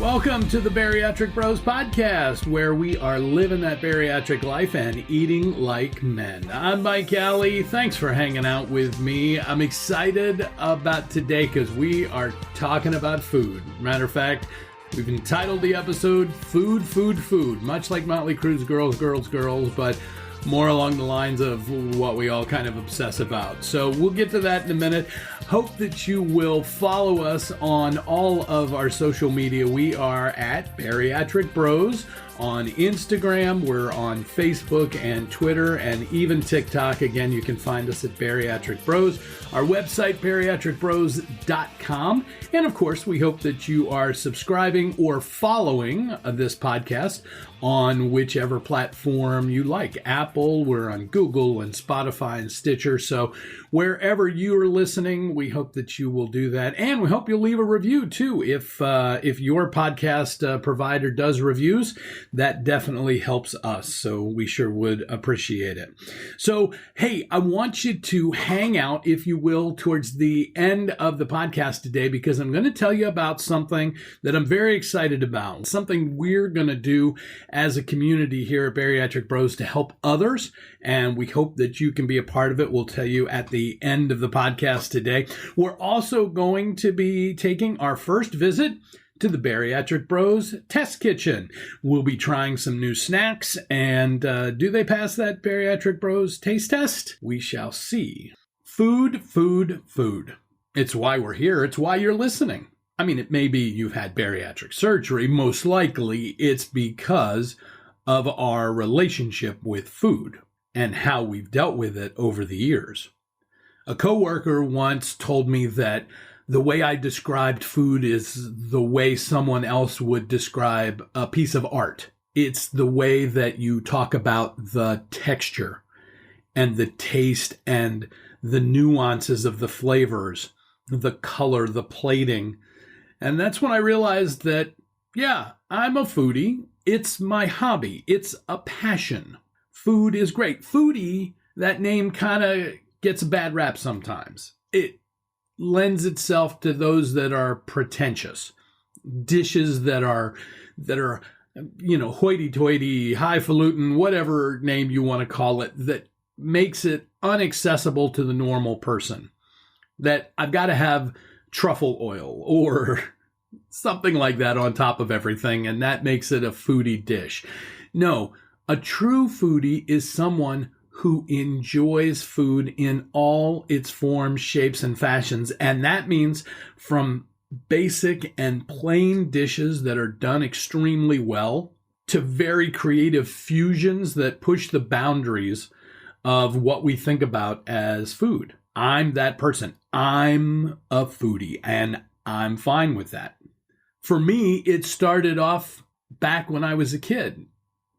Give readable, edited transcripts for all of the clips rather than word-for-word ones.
Welcome to the Bariatric Bros Podcast, where we are living that bariatric life and eating like men. I'm Mike Alley. Thanks for hanging out with me. I'm excited about today because we are talking about food. Matter of fact, we've entitled the episode Food, Food, Food, much like Motley Crue's Girls, Girls, Girls, but more along the lines of what we all kind of obsess about. So we'll get to that in a minute. Hope that you will follow us on all of our social media. We are at Bariatric Bros on Instagram. We're on Facebook and Twitter and even TikTok. Again, you can find us at Bariatric Bros. Our website, bariatricbros.com. And of course, we hope that you are subscribing or following this podcast on whichever platform you like. Apple, we're on Google and Spotify and Stitcher. So wherever you are listening, we hope that you will do that. And we hope you'll leave a review too. If your podcast provider does reviews, that definitely helps us. So we sure would appreciate it. So, hey, I want you to hang out, if you will, towards the end of the podcast today, because I'm going to tell you about something that I'm very excited about, something we're going to do as a community here at Bariatric Bros to help others. And we hope that you can be a part of it. We'll tell you at the end of the podcast today. We're also going to be taking our first visit to the Bariatric Bros Test Kitchen. We'll be trying some new snacks, and do they pass that Bariatric Bros taste test? We shall see. Food, food, food. It's why we're here. It's why you're listening. I mean, it may be you've had bariatric surgery. Most likely it's because of our relationship with food and how we've dealt with it over the years. A coworker once told me that the way I described food is the way someone else would describe a piece of art. It's the way that you talk about the texture and the taste and the nuances of the flavors, the color, the plating. And that's when I realized that, yeah, I'm a foodie. It's my hobby. It's a passion. Food is great. Foodie, that name kind of gets a bad rap sometimes. It lends itself to those that are pretentious, dishes that are hoity-toity, highfalutin, whatever name you want to call it, that makes it inaccessible to the normal person. That I've got to have truffle oil or something like that on top of everything, and that makes it a foodie dish. No, a true foodie is someone who enjoys food in all its forms, shapes, and fashions. And that means from basic and plain dishes that are done extremely well to very creative fusions that push the boundaries of what we think about as food. I'm that person. I'm a foodie, and I'm fine with that. For me, it started off back when I was a kid.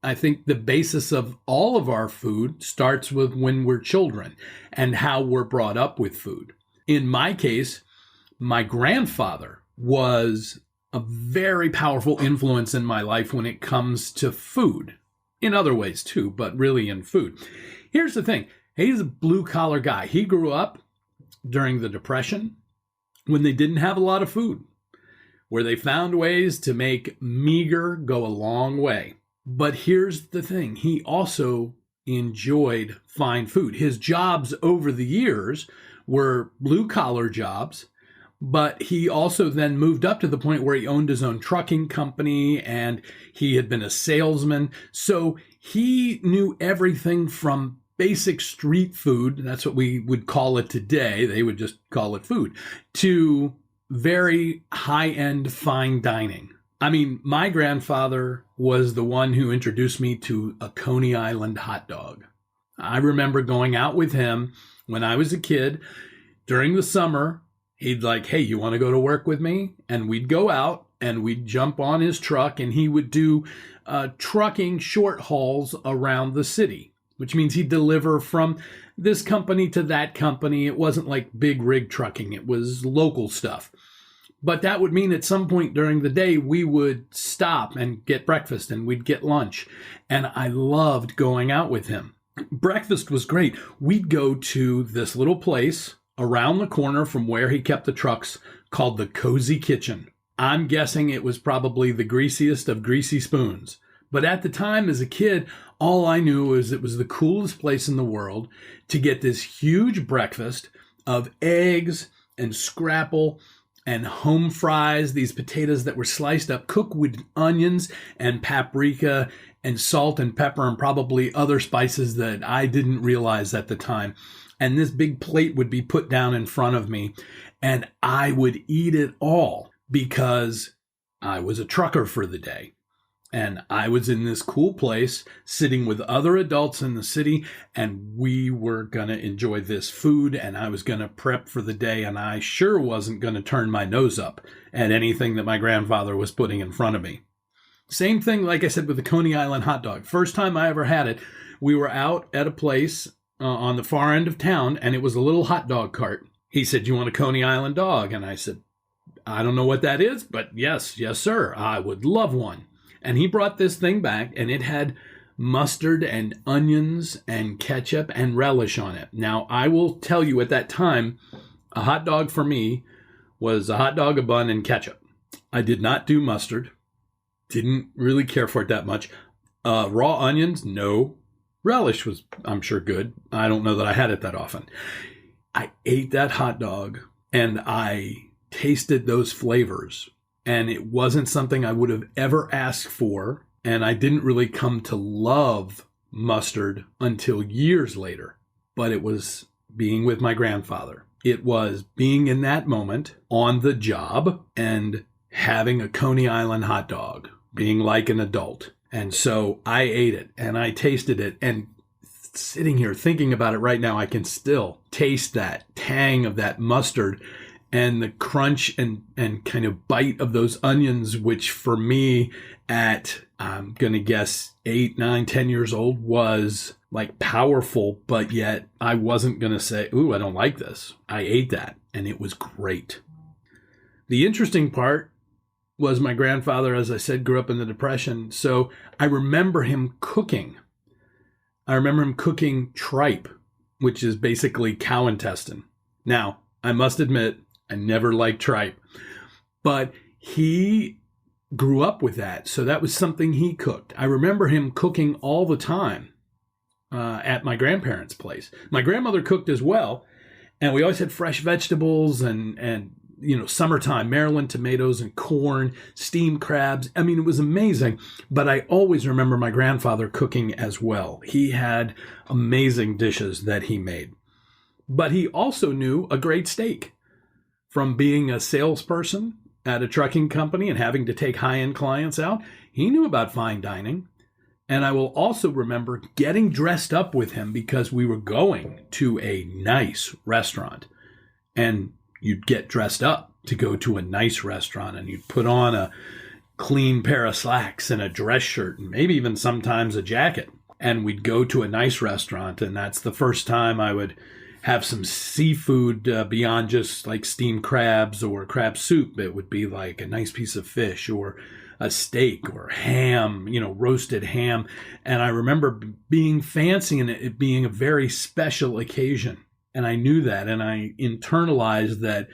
I think the basis of all of our food starts with when we're children and how we're brought up with food. In my case, my grandfather was a very powerful influence in my life when it comes to food. In other ways too, but really in food. Here's the thing. He's a blue-collar guy. He grew up during the Depression when they didn't have a lot of food, where they found ways to make meager go a long way. But here's the thing. He also enjoyed fine food. His jobs over the years were blue-collar jobs, but he also then moved up to the point where he owned his own trucking company and he had been a salesman. So he knew everything from basic street food, that's what we would call it today, they would just call it food, to very high-end fine dining. I mean, my grandfather was the one who introduced me to a Coney Island hot dog. I remember going out with him when I was a kid during the summer. He'd like, hey, you want to go to work with me? And we'd go out and we'd jump on his truck and he would do trucking short hauls around the city, which means he'd deliver from this company to that company. It wasn't like big rig trucking. It was local stuff. But that would mean at some point during the day, we would stop and get breakfast and we'd get lunch. And I loved going out with him. Breakfast was great. We'd go to this little place around the corner from where he kept the trucks called the Cozy Kitchen. I'm guessing it was probably the greasiest of greasy spoons. But at the time, as a kid, all I knew was it was the coolest place in the world to get this huge breakfast of eggs and scrapple and home fries, these potatoes that were sliced up, cooked with onions and paprika and salt and pepper and probably other spices that I didn't realize at the time. And this big plate would be put down in front of me, and I would eat it all because I was a trucker for the day. And I was in this cool place sitting with other adults in the city, and we were going to enjoy this food, and I was going to prep for the day, and I sure wasn't going to turn my nose up at anything that my grandfather was putting in front of me. Same thing, like I said, with the Coney Island hot dog. First time I ever had it, we were out at a place on the far end of town, and it was a little hot dog cart. He said, "You want a Coney Island dog?" And I said, "I don't know what that is, but yes, sir, I would love one." And he brought this thing back, and it had mustard and onions and ketchup and relish on it. Now, I will tell you at that time, a hot dog for me was a hot dog, a bun, and ketchup. I did not do mustard. Didn't really care for it that much. Raw onions, no. Relish was, I'm sure, good. I don't know that I had it that often. I ate that hot dog, and I tasted those flavors. And it wasn't something I would have ever asked for. And I didn't really come to love mustard until years later. But it was being with my grandfather. It was being in that moment on the job and having a Coney Island hot dog, being like an adult. And so I ate it and I tasted it. And sitting here thinking about it right now, I can still taste that tang of that mustard and the crunch and kind of bite of those onions, which for me at, I'm going to guess 8, 9, 10 years old was like powerful, but yet I wasn't going to say, "Ooh, I don't like this." I ate that and it was great. The interesting part was my grandfather, as I said, grew up in the Depression. So I remember him cooking. I remember him cooking tripe, which is basically cow intestine. Now, I must admit, I never liked tripe, but he grew up with that. So that was something he cooked. I remember him cooking all the time at my grandparents' place. My grandmother cooked as well. And we always had fresh vegetables and summertime, Maryland tomatoes and corn, steamed crabs. I mean, it was amazing. But I always remember my grandfather cooking as well. He had amazing dishes that he made. But he also knew a great steak. From being a salesperson at a trucking company and having to take high-end clients out, he knew about fine dining. And I will also remember getting dressed up with him because we were going to a nice restaurant. And you'd get dressed up to go to a nice restaurant, and you'd put on a clean pair of slacks and a dress shirt and maybe even sometimes a jacket. And we'd go to a nice restaurant, and that's the first time I would have some seafood beyond just like steamed crabs or crab soup. It would be like a nice piece of fish or a steak or ham, roasted ham. And I remember being fancy and it being a very special occasion. And I knew that, and I internalized that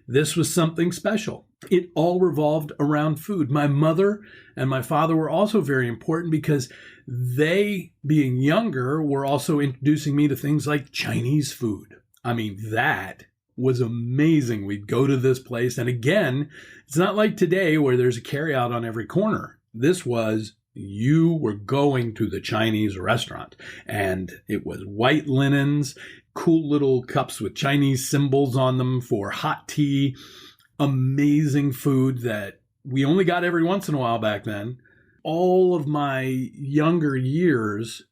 this was something special. It all revolved around food. My mother and my father were also very important because they, being younger, were also introducing me to things like Chinese food. I mean, that was amazing. We'd go to this place. And again, it's not like today where there's a carryout on every corner. This was, you were going to the Chinese restaurant. And it was white linens, cool little cups with Chinese symbols on them for hot tea. Amazing food that we only got every once in a while back then. All of my younger years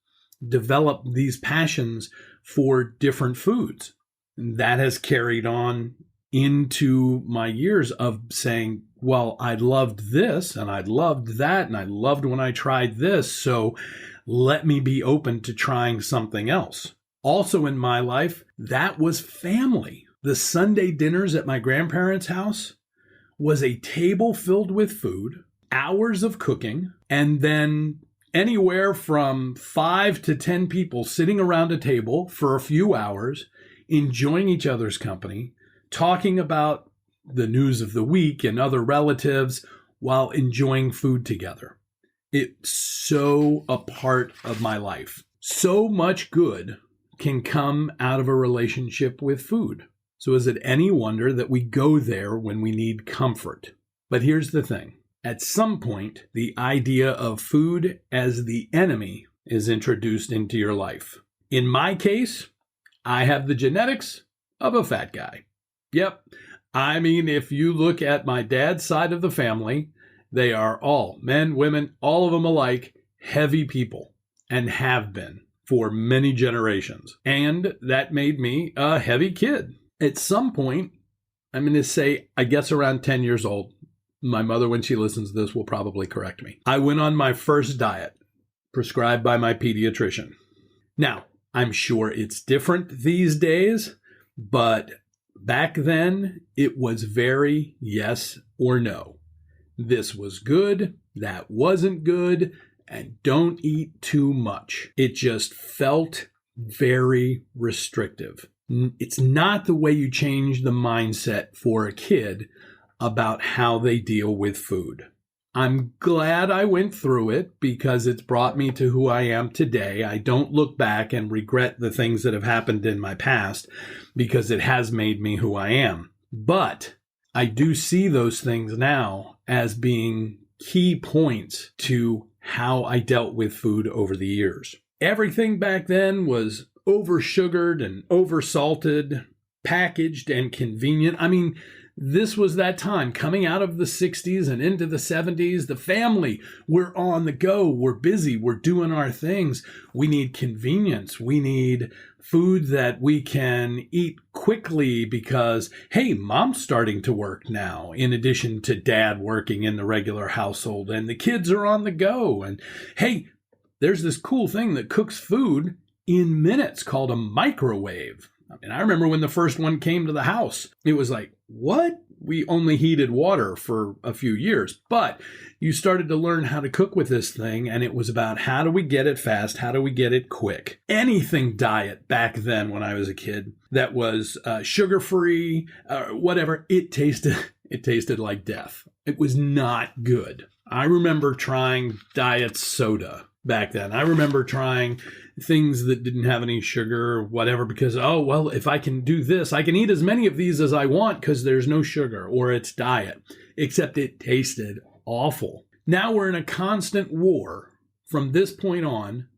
developed these passions for different foods. And that has carried on into my years of saying, well, I loved this and I loved that and I loved when I tried this. So let me be open to trying something else. Also in my life, that was family. The Sunday dinners at my grandparents' house was a table filled with food, hours of cooking, and then anywhere from 5 to 10 people sitting around a table for a few hours, enjoying each other's company, talking about the news of the week and other relatives while enjoying food together. It's so a part of my life. So much good can come out of a relationship with food. So is it any wonder that we go there when we need comfort? But here's the thing. At some point, the idea of food as the enemy is introduced into your life. In my case, I have the genetics of a fat guy. Yep. I mean, if you look at my dad's side of the family, they are all, men, women, all of them alike, heavy people and have been for many generations. And that made me a heavy kid. At some point, I'm going to say, I guess around 10 years old, my mother, when she listens to this, will probably correct me. I went on my first diet prescribed by my pediatrician. Now, I'm sure it's different these days, but back then it was very yes or no. This was good, that wasn't good, and don't eat too much. It just felt very restrictive. It's not the way you change the mindset for a kid about how they deal with food. I'm glad I went through it because it's brought me to who I am today. I don't look back and regret the things that have happened in my past because it has made me who I am. But I do see those things now as being key points to how I dealt with food over the years. Everything back then was over-sugared and over-salted, packaged and convenient. I mean, this was that time coming out of the 60s and into the 70s. The family, we're on the go. We're busy. We're doing our things. We need convenience. We need food that we can eat quickly because, hey, mom's starting to work now, in addition to dad working in the regular household, and the kids are on the go. And hey, there's this cool thing that cooks food in minutes called a microwave. I mean, I remember when the first one came to the house, it was like, what? We only heated water for a few years, but you started to learn how to cook with this thing, and it was about how do we get it fast? How do we get it quick? Anything diet back then when I was a kid that was sugar-free, whatever, it tasted like death. It was not good. I remember trying diet soda back then. I remember trying things that didn't have any sugar or whatever because, oh, well, if I can do this, I can eat as many of these as I want because there's no sugar or it's diet, except it tasted awful. Now we're in a constant war from this point on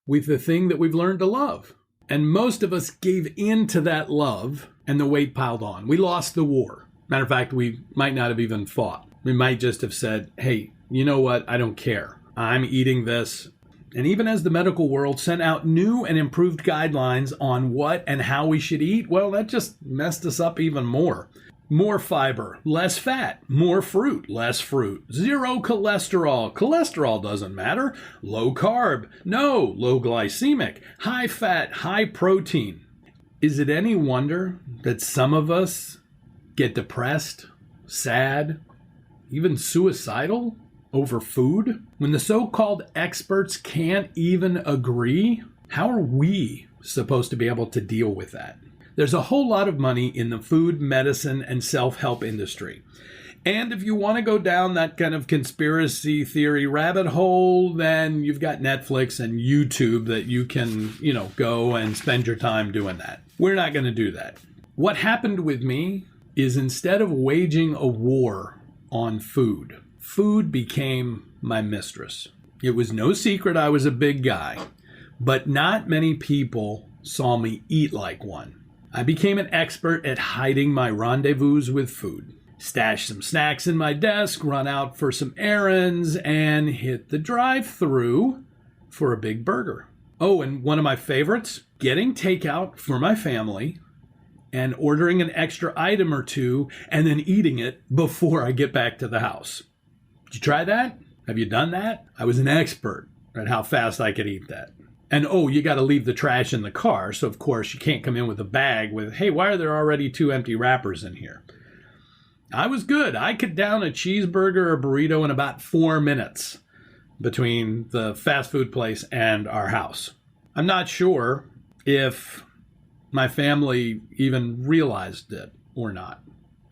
with the thing that we've learned to love. And most of us gave in to that love and the weight piled on. We lost the war. Matter of fact, we might not have even fought. We might just have said, hey, you know what? I don't care. I'm eating this. And even as the medical world sent out new and improved guidelines on what and how we should eat, well, that just messed us up even more. More fiber, less fat, more fruit, less fruit, zero cholesterol. Cholesterol doesn't matter. Low carb, no, low glycemic, high fat, high protein. Is it any wonder that some of us get depressed, sad, even suicidal over food? When the so-called experts can't even agree, how are we supposed to be able to deal with that? There's a whole lot of money in the food, medicine, and self-help industry. And if you want to go down that kind of conspiracy theory rabbit hole, then you've got Netflix and YouTube that you can, go and spend your time doing that. We're not going to do that. What happened with me is instead of waging a war on food, food became my mistress. It was no secret I was a big guy, but not many people saw me eat like one. I became an expert at hiding my rendezvous with food. Stash some snacks in my desk, run out for some errands, and hit the drive-thru for a big burger. Oh, and one of my favorites, getting takeout for my family and ordering an extra item or two and then eating it before I get back to the house. Did you try that? Have you done that? I was an expert at how fast I could eat that. And you got to leave the trash in the car. So, of course, you can't come in with a bag with, hey, why are there already 2 empty wrappers in here? I was good. I could down a cheeseburger or burrito in about 4 minutes between the fast food place and our house. I'm not sure if my family even realized it or not.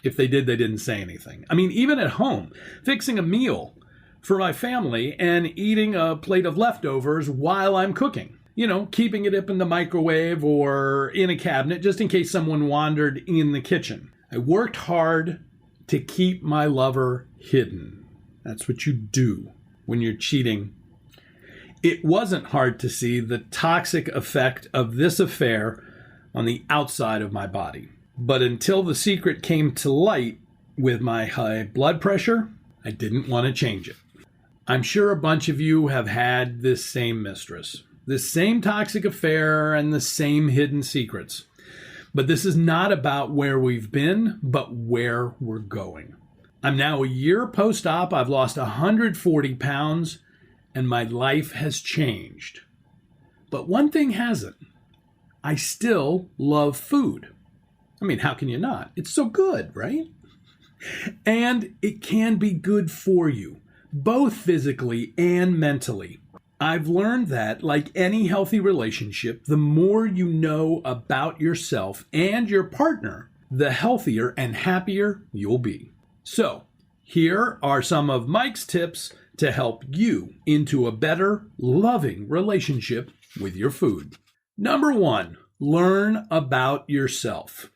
If they did, they didn't say anything. I mean, even at home, fixing a meal for my family and eating a plate of leftovers while I'm cooking. You know, keeping it up in the microwave or in a cabinet just in case someone wandered in the kitchen. I worked hard to keep my lover hidden. That's what you do when you're cheating. It wasn't hard to see the toxic effect of this affair on the outside of my body. But until the secret came to light with my high blood pressure, I didn't want to change it. I'm sure a bunch of you have had this same mistress, this same toxic affair, and the same hidden secrets. But this is not about where we've been, but where we're going. I'm now a year post-op. I've lost 140 pounds, and my life has changed. But one thing hasn't. I still love food. I mean, how can you not? It's so good, right? And it can be good for you, both physically and mentally. I've learned that, like any healthy relationship, the more you know about yourself and your partner, the healthier and happier you'll be. So, here are some of Mike's tips to help you into a better, loving relationship with your food. Number 1, learn about yourself.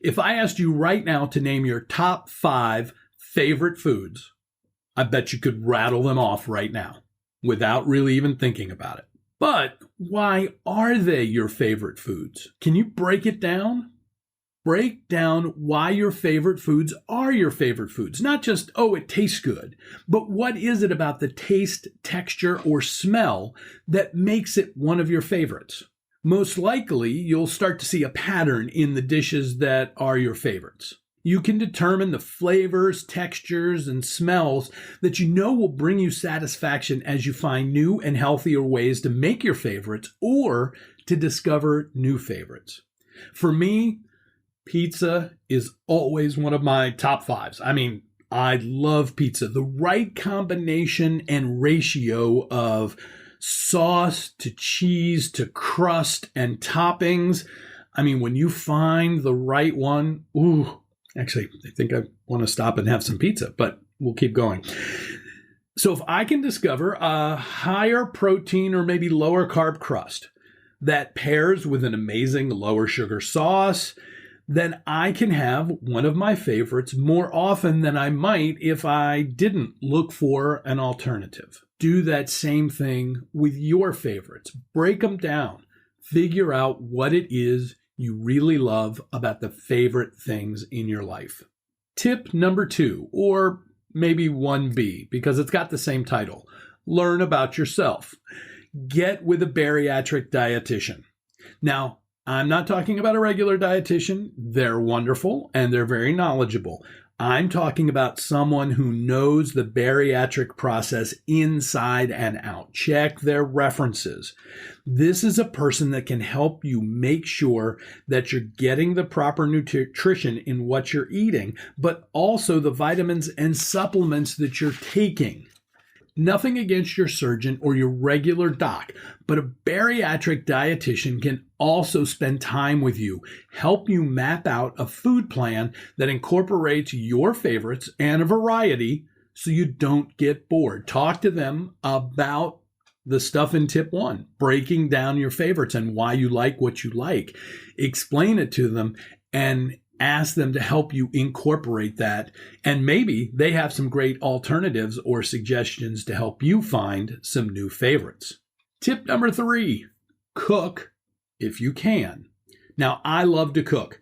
If I asked you right now to name your top 5 favorite foods, I bet you could rattle them off right now without really even thinking about it. But why are they your favorite foods? Can you break it down? Break down why your favorite foods are your favorite foods. Not just, oh, it tastes good, but what is it about the taste, texture, or smell that makes it one of your favorites? Most likely, you'll start to see a pattern in the dishes that are your favorites. You can determine the flavors, textures, and smells that you know will bring you satisfaction as you find new and healthier ways to make your favorites or to discover new favorites. For me, pizza is always one of my top 5s. I mean, I love pizza. The right combination and ratio of sauce to cheese to crust and toppings. I mean, when you find the right one, ooh, actually, I think I want to stop and have some pizza, but we'll keep going. So if I can discover a higher protein or maybe lower carb crust that pairs with an amazing lower sugar sauce, then I can have one of my favorites more often than I might if I didn't look for an alternative. Do that same thing with your favorites. Break them down. Figure out what it is you really love about the favorite things in your life. Tip number 2, or maybe 1B, because it's got the same title. Learn about yourself. Get with a bariatric dietitian. Now, I'm not talking about a regular dietitian. They're wonderful and they're very knowledgeable. I'm talking about someone who knows the bariatric process inside and out. Check their references. This is a person that can help you make sure that you're getting the proper nutrition in what you're eating, but also the vitamins and supplements that you're taking. Nothing against your surgeon or your regular doc, but a bariatric dietitian can also spend time with you, help you map out a food plan that incorporates your favorites and a variety so you don't get bored. Talk to them about the stuff in tip 1, breaking down your favorites and why you like what you like. Explain it to them and ask them to help you incorporate that. And maybe they have some great alternatives or suggestions to help you find some new favorites. Tip number 3, cook if you can. Now, I love to cook.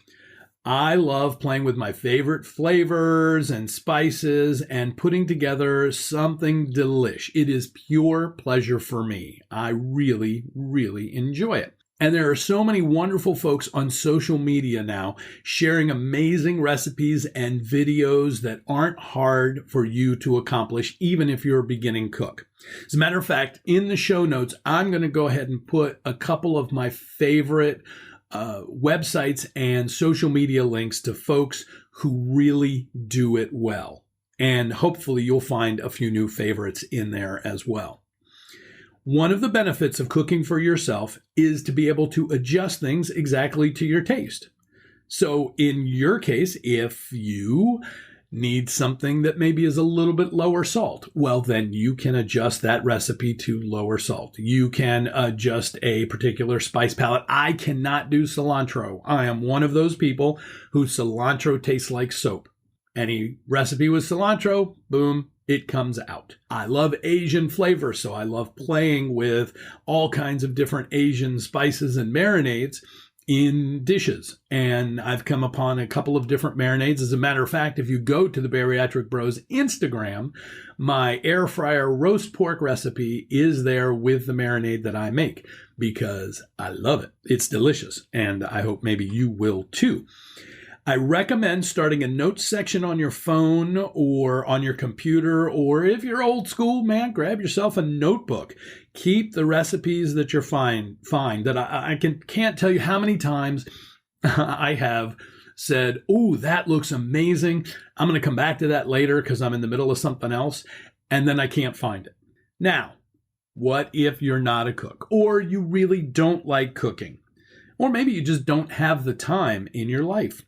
I love playing with my favorite flavors and spices and putting together something delish. It is pure pleasure for me. I really, really enjoy it. And there are so many wonderful folks on social media now sharing amazing recipes and videos that aren't hard for you to accomplish, even if you're a beginning cook. As a matter of fact, in the show notes, I'm going to go ahead and put a couple of my favorite websites and social media links to folks who really do it well. And hopefully you'll find a few new favorites in there as well. One of the benefits of cooking for yourself is to be able to adjust things exactly to your taste. So in your case, if you need something that maybe is a little bit lower salt, well, then you can adjust that recipe to lower salt. You can adjust a particular spice palette. I cannot do cilantro. I am one of those people whose cilantro tastes like soap. Any recipe with cilantro, boom, it comes out. I love Asian flavor, so I love playing with all kinds of different Asian spices and marinades in dishes. And I've come upon a couple of different marinades. As a matter of fact, if you go to the Bariatric Bros Instagram, my air fryer roast pork recipe is there with the marinade that I make because I love it. It's delicious. And I hope maybe you will too. I recommend starting a notes section on your phone or on your computer, or if you're old school, man, grab yourself a notebook. Keep the recipes that you're find that I can't tell you how many times I have said, oh, that looks amazing. I'm going to come back to that later because I'm in the middle of something else, and then I can't find it. Now, what if you're not a cook, or you really don't like cooking, or maybe you just don't have the time in your life?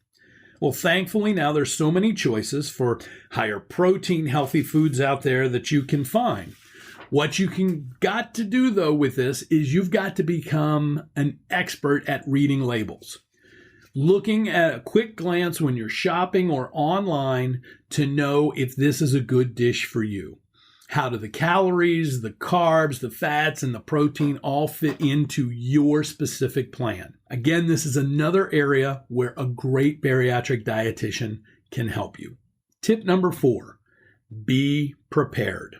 Well, thankfully, now there's so many choices for higher protein, healthy foods out there that you can find. What you got to do, though, with this is you've got to become an expert at reading labels. Looking at a quick glance when you're shopping or online to know if this is a good dish for you. How do the calories, the carbs, the fats, and the protein all fit into your specific plan? Again, this is another area where a great bariatric dietitian can help you. Tip number 4, be prepared.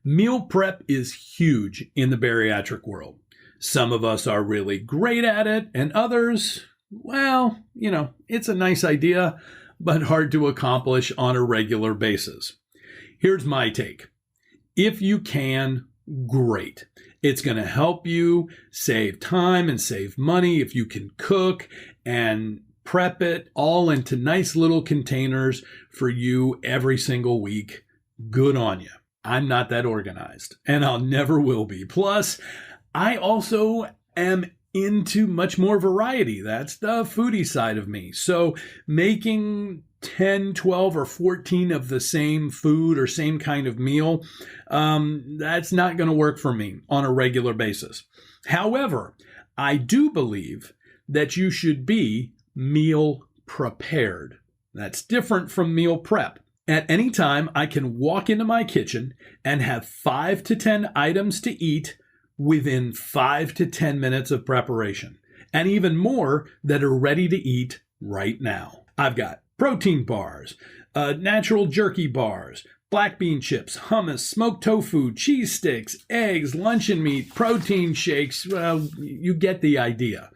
Meal prep is huge in the bariatric world. Some of us are really great at it, and others, well, it's a nice idea, but hard to accomplish on a regular basis. Here's my take. If you can, great. It's going to help you save time and save money if you can cook and prep it all into nice little containers for you every single week. Good on you. I'm not that organized, and I'll never will be. Plus, I also am into much more variety. That's the foodie side of me. So making 10, 12, or 14 of the same food or same kind of meal, that's not going to work for me on a regular basis. However, I do believe that you should be meal prepared. That's different from meal prep. At any time, I can walk into my kitchen and have 5 to 10 items to eat within 5 to 10 minutes of preparation, and even more that are ready to eat right now. I've got protein bars, natural jerky bars, black bean chips, hummus, smoked tofu, cheese sticks, eggs, luncheon meat, protein shakes. Well, you get the idea.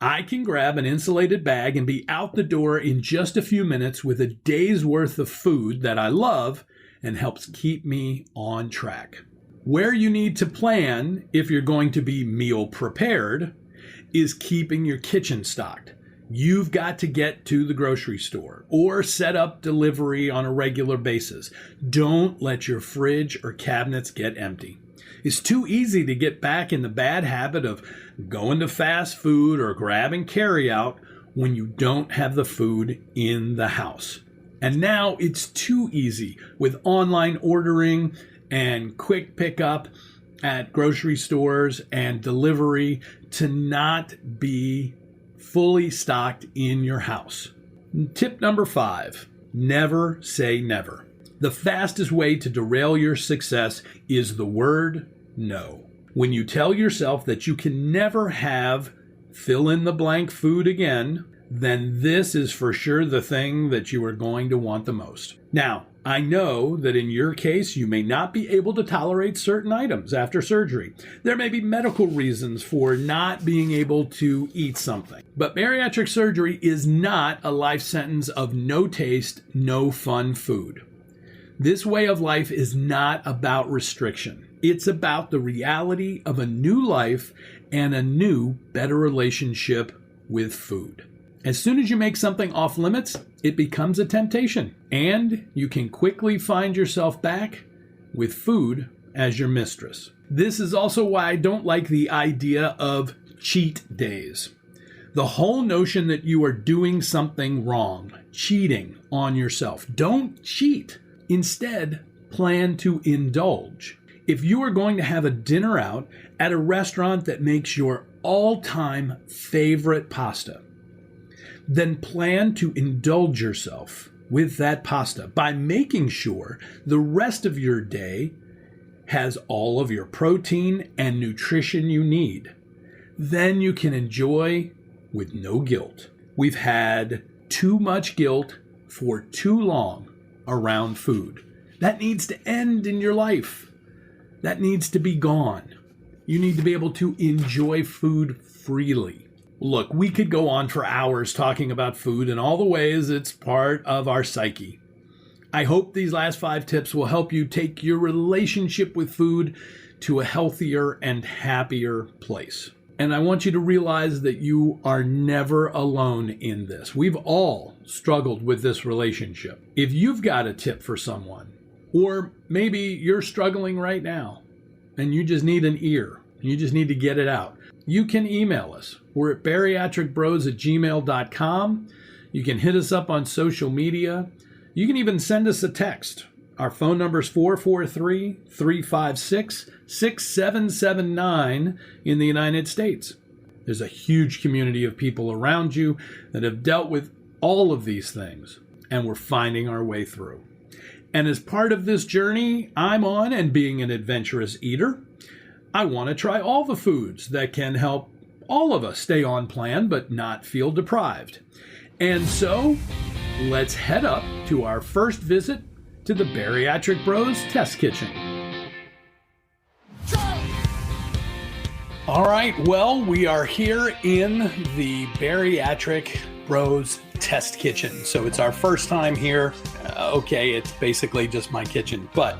I can grab an insulated bag and be out the door in just a few minutes with a day's worth of food that I love and helps keep me on track. Where you need to plan if you're going to be meal prepared is keeping your kitchen stocked. You've got to get to the grocery store or set up delivery on a regular basis. Don't let your fridge or cabinets get empty. It's too easy to get back in the bad habit of going to fast food or grabbing carryout when you don't have the food in the house. And now it's too easy with online ordering and quick pickup at grocery stores and delivery to not be fully stocked in your house. Tip number 5, never say never. The fastest way to derail your success is the word no. When you tell yourself that you can never have fill in the blank food again, then this is for sure the thing that you are going to want the most. Now, I know that in your case, you may not be able to tolerate certain items after surgery. There may be medical reasons for not being able to eat something. But bariatric surgery is not a life sentence of no taste, no fun food. This way of life is not about restriction. It's about the reality of a new life and a new, better relationship with food. As soon as you make something off limits, it becomes a temptation, and you can quickly find yourself back with food as your mistress. This is also why I don't like the idea of cheat days. The whole notion that you are doing something wrong, cheating on yourself. Don't cheat. Instead, plan to indulge. If you are going to have a dinner out at a restaurant that makes your all-time favorite pasta, then plan to indulge yourself with that pasta by making sure the rest of your day has all of your protein and nutrition you need. Then you can enjoy with no guilt. We've had too much guilt for too long around food. That needs to end in your life. That needs to be gone. You need to be able to enjoy food freely. Look, we could go on for hours talking about food and all the ways it's part of our psyche. I hope these last 5 tips will help you take your relationship with food to a healthier and happier place. And I want you to realize that you are never alone in this. We've all struggled with this relationship. If you've got a tip for someone, or maybe you're struggling right now and you just need an ear, you just need to get it out, you can email us. We're at bariatricbros@gmail.com. You can hit us up on social media. You can even send us a text. Our phone number is 443-356-6779 in the United States. There's a huge community of people around you that have dealt with all of these things, and we're finding our way through. And as part of this journey I'm on, and being an adventurous eater, I want to try all the foods that can help all of us stay on plan but not feel deprived. And so, let's head up to our first visit to the Bariatric Bros Test Kitchen. All right, well, we are here in the Bariatric Bros Test Kitchen. So it's our first time here. Okay, it's basically just my kitchen. But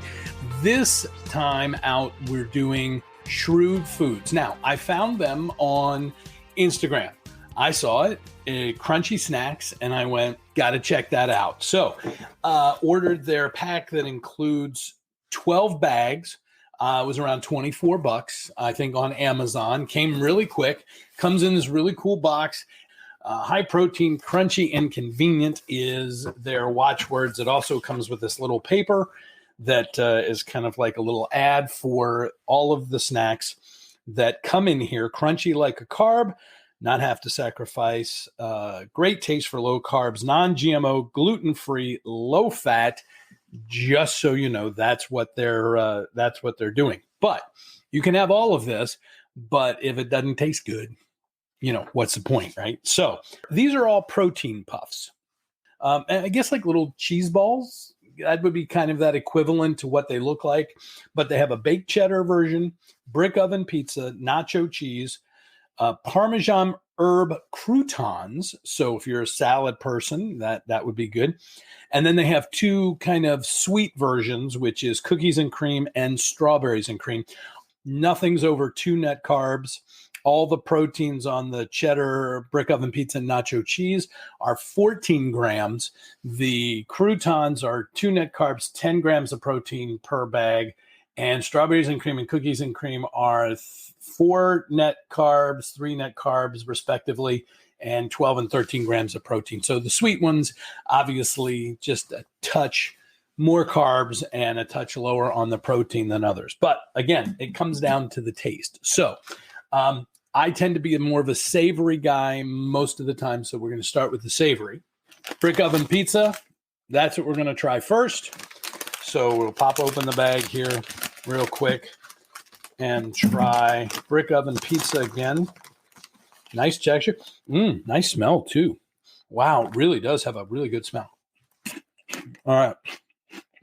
this time out, we're doing Shrewd Foods. Now, I found them on Instagram. I saw it, crunchy snacks, and I went, got to check that out. So ordered their pack that includes 12 bags. It was around $24, I think, on Amazon. Came really quick. Comes in this really cool box. High protein, crunchy, and convenient is their watchwords. It also comes with this little paper that is kind of like a little ad for all of the snacks that come in here. Crunchy like a carb, not have to sacrifice. Great taste for low carbs, non-GMO, gluten-free, low fat. Just so you know, that's what they're doing. But you can have all of this, but if it doesn't taste good, you know, what's the point, right? So these are all protein puffs. And I guess like little cheese balls. That would be kind of that equivalent to what they look like. But they have a baked cheddar version, brick oven pizza, nacho cheese, Parmesan herb croutons. So if you're a salad person, that would be good. And then they have 2 kind of sweet versions, which is cookies and cream and strawberries and cream. Nothing's over 2 net carbs. All the proteins on the cheddar, brick oven pizza, and nacho cheese are 14 grams. The croutons are 2 net carbs, 10 grams of protein per bag. And strawberries and cream and cookies and cream are 4 net carbs, 3 net carbs, respectively, and 12 and 13 grams of protein. So the sweet ones, obviously, just a touch more carbs and a touch lower on the protein than others. But again, it comes down to the taste. So I tend to be more of a savory guy most of the time. So we're going to start with the savory. Brick oven pizza, that's what we're going to try first. So we'll pop open the bag here real quick and try brick oven pizza again. Nice texture. Nice smell too. Wow, it really does have a really good smell. All right.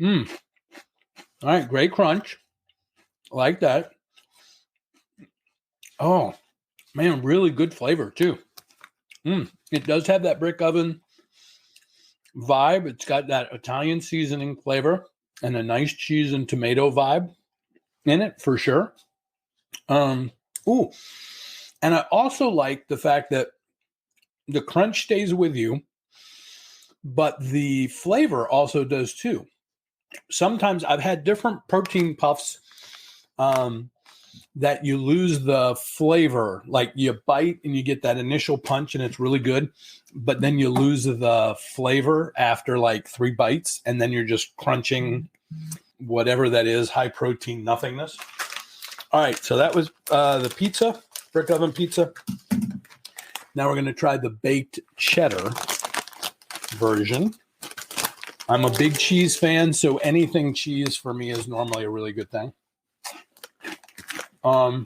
All right, great crunch. Like that. Oh, man, really good flavor too. It does have that brick oven vibe. It's got that Italian seasoning flavor and a nice cheese and tomato vibe in it for sure. And I also like the fact that the crunch stays with you, but the flavor also does too. Sometimes I've had different protein puffs that you lose the flavor. Like you bite and you get that initial punch and it's really good, but then you lose the flavor after like 3 bites, and then you're just crunching whatever that is, high protein nothingness. All right, so that was the pizza, brick oven pizza. Now we're going to try the baked cheddar version. I'm a big cheese fan, so anything cheese for me is normally a really good thing. I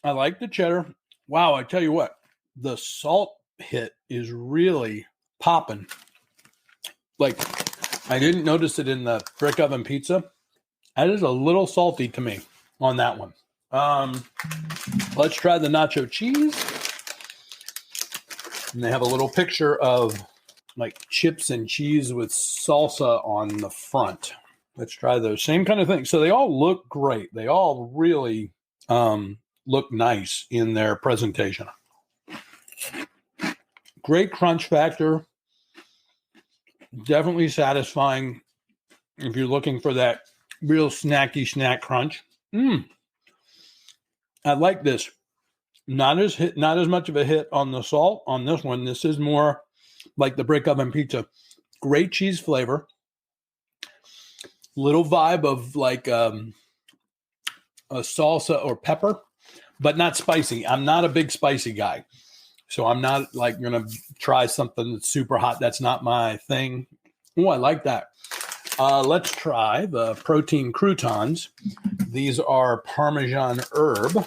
like the cheddar. Wow, I tell you what, the salt hit is really popping. Like, I didn't notice it in the brick oven pizza. That is a little salty to me on that one. Let's try the nacho cheese. And they have a little picture of like chips and cheese with salsa on the front. Let's try those. Same kind of thing. So they all look great. They all really look nice in their presentation. Great crunch factor. Definitely satisfying if you're looking for that real snacky snack crunch. I like this. Not as much of a hit on the salt on this one. This is more like the brick oven pizza. Great cheese flavor. Little vibe of like a salsa or pepper, but not spicy. I'm not a big spicy guy. So I'm not like going to try something that's super hot. That's not my thing. Oh, I like that. Let's try the protein croutons. These are Parmesan herb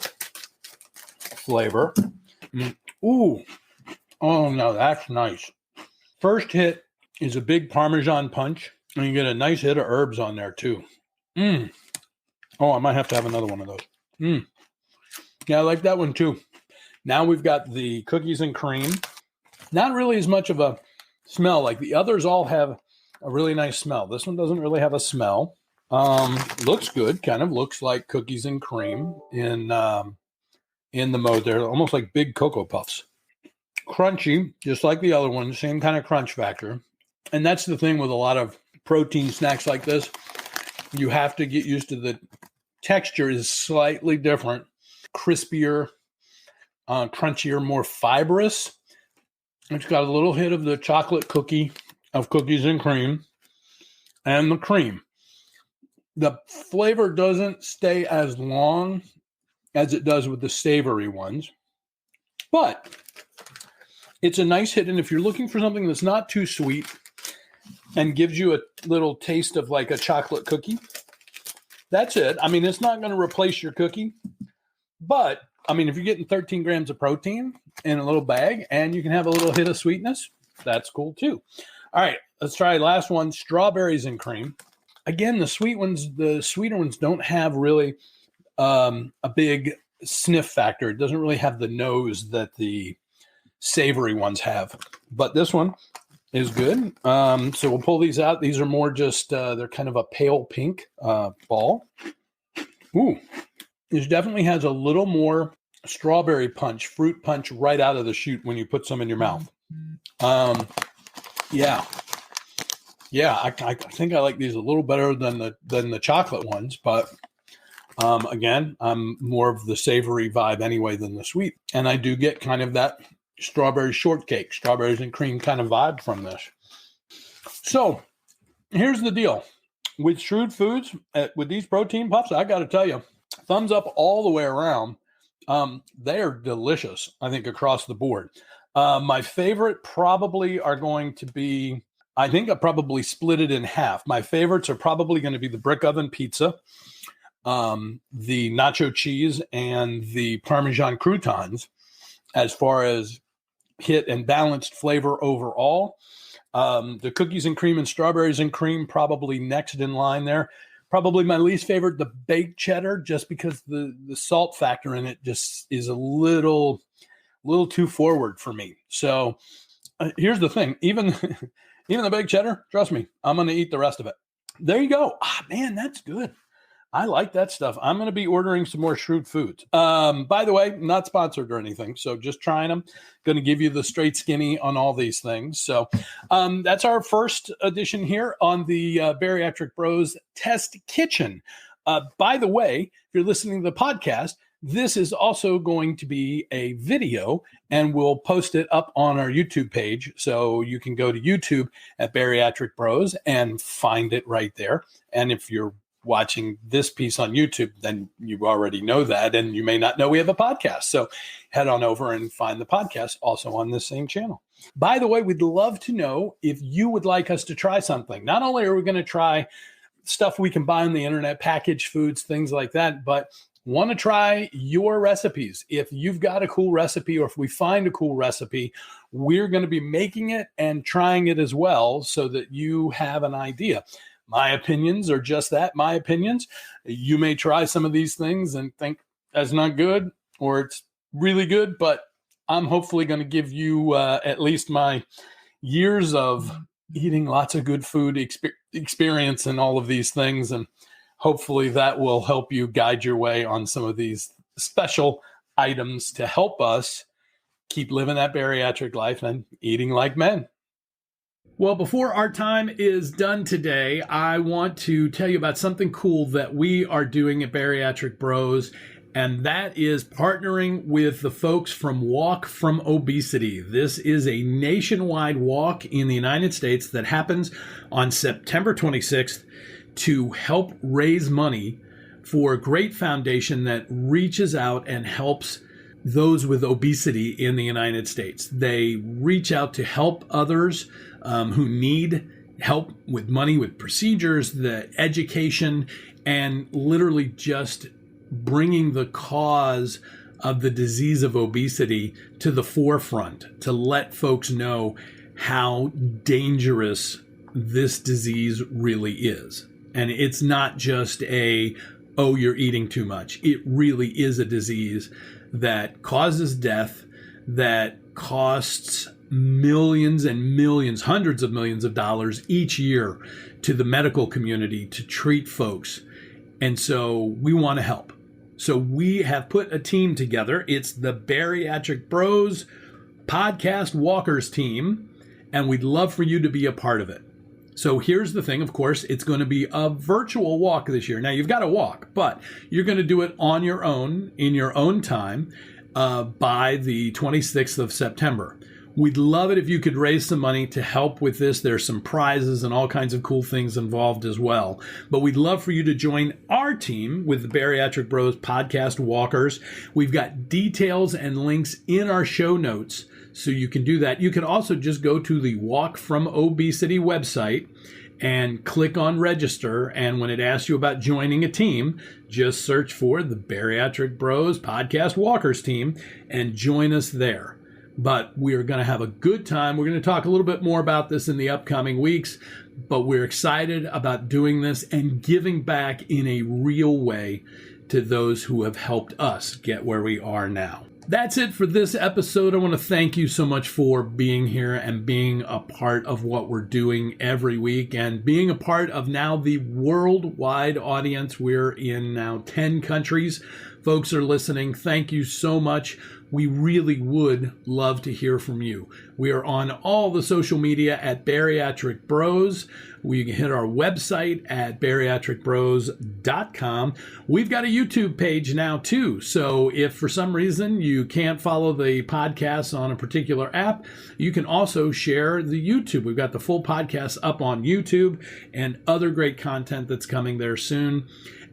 flavor. Ooh. Oh, no, that's nice. First hit is a big Parmesan punch, and you get a nice hit of herbs on there, too. Oh, I might have to have another one of those. Yeah, I like that one, too. Now we've got the cookies and cream. Not really as much of a smell. Like the others all have a really nice smell. This one doesn't really have a smell. Looks good. Kind of looks like cookies and cream in the mode there. Almost like big Cocoa Puffs. Crunchy, just like the other one. Same kind of crunch factor. And that's the thing with a lot of protein snacks like this. You have to get used to the texture is slightly different. Crispier. Crunchier, more fibrous. It's got a little hit of the chocolate cookie of cookies and cream and the cream. The flavor doesn't stay as long as it does with the savory ones, but it's a nice hit. And if you're looking for something that's not too sweet and gives you a little taste of like a chocolate cookie, that's it. I mean, it's not going to replace your cookie, but I mean, if you're getting 13 grams of protein in a little bag and you can have a little hit of sweetness, that's cool too. All right, let's try last one, strawberries and cream. Again, the sweeter ones don't have really a big sniff factor. It doesn't really have the nose that the savory ones have. But this one is good. So we'll pull these out. These are more just, they're kind of a pale pink ball. Ooh. This definitely has a little more strawberry punch, fruit punch right out of the chute when you put some in your mouth. Yeah, I think I like these a little better than the chocolate ones, but again, I'm more of the savory vibe anyway than the sweet. And I do get kind of that strawberry shortcake, strawberries and cream kind of vibe from this. So here's the deal. With Shrewd Foods, with these protein puffs, I got to tell you, thumbs up all the way around. They are delicious, I think, across the board. My favorite probably are going to be, I think I probably split it in half. My favorites are probably going to be the brick oven pizza, the nacho cheese, and the Parmesan croutons as far as hit and balanced flavor overall. The cookies and cream and strawberries and cream probably next in line there. Probably my least favorite, the baked cheddar, just because the salt factor in it just is a little too forward for me. So here's the thing. Even the baked cheddar, trust me, I'm going to eat the rest of it. There you go. Man, that's good. I like that stuff. I'm going to be ordering some more Shrewd Foods. By the way, not sponsored or anything. So just trying them. Going to give you the straight skinny on all these things. So that's our first edition here on the Bariatric Bros Test Kitchen. By the way, if you're listening to the podcast, this is also going to be a video, and we'll post it up on our YouTube page. So you can go to YouTube at Bariatric Bros and find it right there. And if you're watching this piece on YouTube, then you already know that, and you may not know we have a podcast. So head on over and find the podcast also on this same channel. By the way, we'd love to know if you would like us to try something. Not only are we going to try stuff we can buy on the internet, packaged foods, things like that, but want to try your recipes. If you've got a cool recipe, or if we find a cool recipe, we're going to be making it and trying it as well, so that you have an idea. My opinions are just that, my opinions. You may try some of these things and think that's not good, or it's really good, but I'm hopefully going to give you at least my years of eating lots of good food experience and all of these things. And hopefully that will help you guide your way on some of these special items to help us keep living that bariatric life and eating like men. Well, before our time is done today, I want to tell you about something cool that we are doing at Bariatric Bros, and that is partnering with the folks from Walk from Obesity. This is a nationwide walk in the United States that happens on September 26th to help raise money for a great foundation that reaches out and helps those with obesity in the United States. They reach out to help others who need help with money, with procedures, the education, and literally just bringing the cause of the disease of obesity to the forefront, to let folks know how dangerous this disease really is. And it's not just oh, you're eating too much. It really is a disease that causes death, that costs millions and millions, hundreds of millions of dollars each year to the medical community to treat folks. And so we want to help. So we have put a team together. It's the Bariatric Bros Podcast Walkers team, and we'd love for you to be a part of it. So here's the thing, of course, it's going to be a virtual walk this year. Now, you've got to walk, but you're going to do it on your own, in your own time, by the 26th of September. We'd love it if you could raise some money to help with this. There's some prizes and all kinds of cool things involved as well. But we'd love for you to join our team with the Bariatric Bros Podcast Walkers. We've got details and links in our show notes, so you can do that. You can also just go to the Walk from Obesity website and click on register. And when it asks you about joining a team, just search for the Bariatric Bros Podcast Walkers team and join us there. But we are going to have a good time. We're going to talk a little bit more about this in the upcoming weeks, but we're excited about doing this and giving back in a real way to those who have helped us get where we are now. That's it for this episode. I want to thank you so much for being here and being a part of what we're doing every week, and being a part of now the worldwide audience. We're in now 10 countries. Folks are listening. Thank you so much. We really would love to hear from you. We are on all the social media at Bariatric Bros. We can hit our website at bariatricbros.com. We've got a YouTube page now too. So if for some reason you can't follow the podcast on a particular app, you can also share the YouTube. We've got the full podcast up on YouTube and other great content that's coming there soon.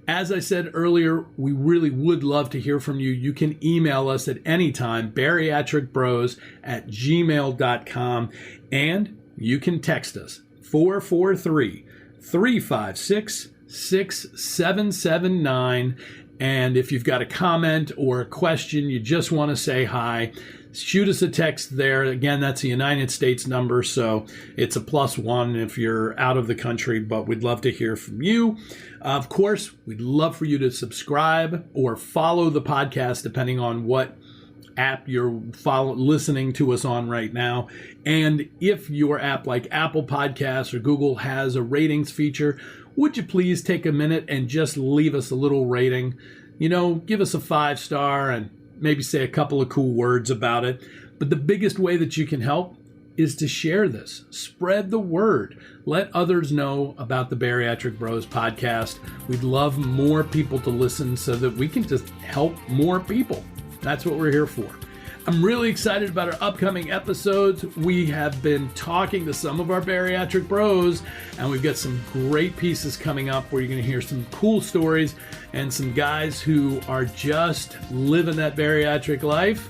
As I said earlier, we really would love to hear from you. You can email us at any time, bariatricbros@gmail.com, and you can text us, 443-356-6779. And if you've got a comment or a question, you just want to say hi, shoot us a text there. Again, that's a United States number, so it's a +1 if you're out of the country, but we'd love to hear from you. Of course, we'd love for you to subscribe or follow the podcast, depending on what app you're listening to us on right now. And if your app like Apple Podcasts or Google has a ratings feature, would you please take a minute and just leave us a little rating? You know, give us a 5-star and maybe say a couple of cool words about it. But the biggest way that you can help is to share this. Spread the word. Let others know about the Bariatric Bros podcast. We'd love more people to listen so that we can just help more people. That's what we're here for. I'm really excited about our upcoming episodes. We have been talking to some of our bariatric bros, and we've got some great pieces coming up where you're going to hear some cool stories and some guys who are just living that bariatric life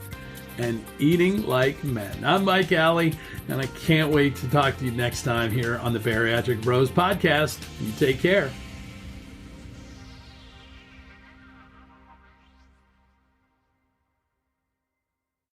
and eating like men. I'm Mike Alley, and I can't wait to talk to you next time here on the Bariatric Bros podcast. You take care.